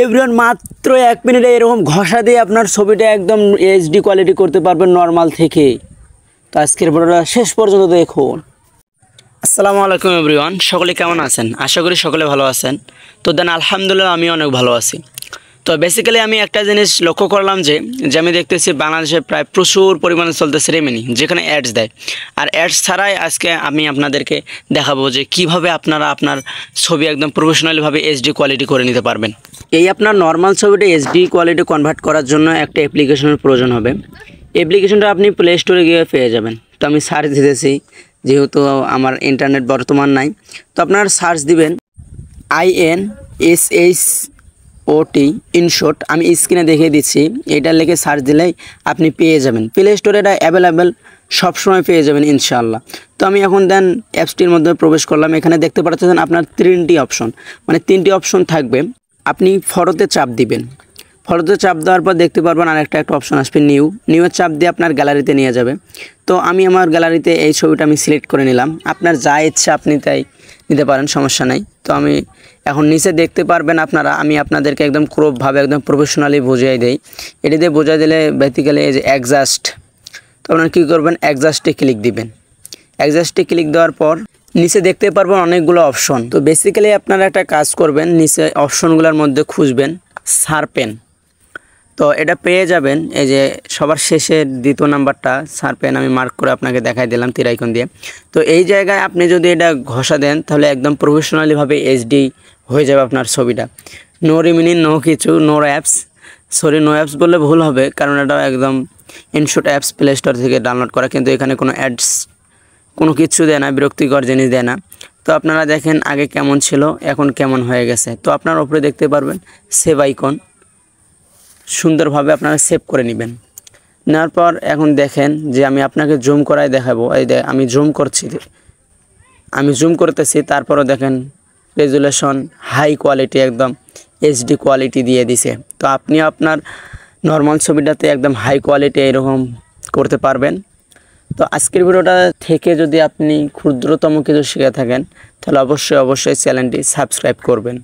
Everyone মাত্র 1 মিনিটে এরকম ঘষা দিয়ে আপনার ছবিটা একদম এইচডি কোয়ালিটি করতে পারবেন নর্মাল থেকে। তো আজকের ভিডিওটা শেষ পর্যন্ত দেখুন। আসসালামু আলাইকুম এভরিওয়ান, সকলে কেমন আছেন? আশা করি সকলে ভালো আছেন। তো দেন আলহামদুলিল্লাহ আমি অনেক ভালো আছি। তো বেসিক্যালি আমি একটা জিনিস লক্ষ্য করলাম যে আমি দেখতেছি বাংলাদেশে প্রায় প্রচুর পরিমাণে চলতেছে রেমিনি, যেখানে অ্যাডস দেয়। আর অ্যাডস ছাড়াই আজকে আমি আপনাদেরকে দেখাবো যে কিভাবে আপনারা আপনার ছবি একদম প্রফেশনালিভাবে এইচডি কোয়ালিটি করে নিতে পারবেন। এই আপনার নর্মাল ছবিটা এইচডি কোয়ালিটি কনভার্ট করার জন্য একটা অ্যাপ্লিকেশনের প্রয়োজন হবে। অ্যাপ্লিকেশনটা আপনি প্লে স্টোরে গিয়ে পেয়ে যাবেন। তো আমি সার্চ দিতেছি, যেহেতু আমার ইন্টারনেট বর্তমান নাই। তো আপনারা সার্চ দিবেন INSHOT ইনশট। আমি স্ক্রিনে দেখিয়ে দিচ্ছি, এটা লিখে সার্চ দিলেই আপনি পেয়ে যাবেন। প্লে স্টোরে এটা অ্যাভেলেবেল সবসময় পেয়ে যাবেন ইনশাআল্লাহ। তো আমি এখন দেন অ্যাপসটির মধ্যে প্রবেশ করলাম। এখানে দেখতে পাচ্ছেন আপনার 3টি অপশন, মানে 3টি অপশন থাকবে। আপনি ফটোতে চাপ দিবেন। ফটোতে চাপ দেওয়ার পর দেখতে পারবেন আরেকটা অপশন আসবে নিউয়ের চাপ দিয়ে আপনার গ্যালারিতে নিয়ে যাবে। তো আমি আমার গ্যালারিতে এই ছবিটা আমি সিলেক্ট করে নিলাম। আপনার যা ইচ্ছা আপনি তাই নিতে পারেন, সমস্যা নাই। তো আমি এখন নিচে দেখতে পারবেন আপনারা, আমি আপনাদেরকে একদম ক্রপভাবে একদম প্রফেশনালি বুঝিয়ে দেই। এটি দিয়ে বোঝাই দিলে বেসিক্যালি এই যে অ্যাডজাস্ট। তো আপনারা কী করবেন, অ্যাডজাস্টে ক্লিক দিবেন। অ্যাডজাস্টে ক্লিক দেওয়ার পর নিচে দেখতে পারবেন অনেকগুলো অপশন। তো বেসিক্যালি আপনারা একটা কাজ করবেন, নিচে অপশনগুলোর মধ্যে খুঁজবেন শার্পেন। তো এটা পেয়ে যাবেন এই যে সবার শেষে 2 নাম্বারটা শার্পেন, আমি মার্ক করে আপনাকে দেখাই দিলাম তীর আইকন দিয়ে। তো এই জায়গায় আপনি যদি এটা ঘষা দেন তাহলে একদম প্রফেশনালিভাবে এইচডি হয়ে যাবে আপনার ছবিটা। নো রিমিনি, নো কিছু, নো অ্যাপস, নো অ্যাপস বললে ভুল হবে, কারণ এটা একদম ইনশট অ্যাপস প্লে স্টোর থেকে ডাউনলোড করা, কিন্তু এখানে কোনো অ্যাডস কোনো কিছু দেয় না, বিরক্তিকর জিনিস দেয় না। তো আপনারা দেখেন আগে কেমন ছিল, এখন কেমন হয়ে গেছে। তো আপনার উপরে দেখতে পারবেন সেভ আইকন, সুন্দরভাবে আপনারা সেভ করে নেবেন। নেওয়ার পর এখন দেখেন যে আমি আপনাকে জুম করাই দেখাবো। এই আমি জুম করতেছি, তারপরও দেখেন রেজুলেশন হাই কোয়ালিটি, একদম এইচডি কোয়ালিটি দিয়ে দিছে। তো আপনি আপনার নর্মাল ছবিটাতে একদম হাই কোয়ালিটি এরকম করতে পারবেন। তো আজকের ভিডিওটা থেকে যদি আপনি ক্ষুদ্রতম কিছু শিখে থাকেন তাহলে অবশ্যই চ্যানেলটি সাবস্ক্রাইব করবেন।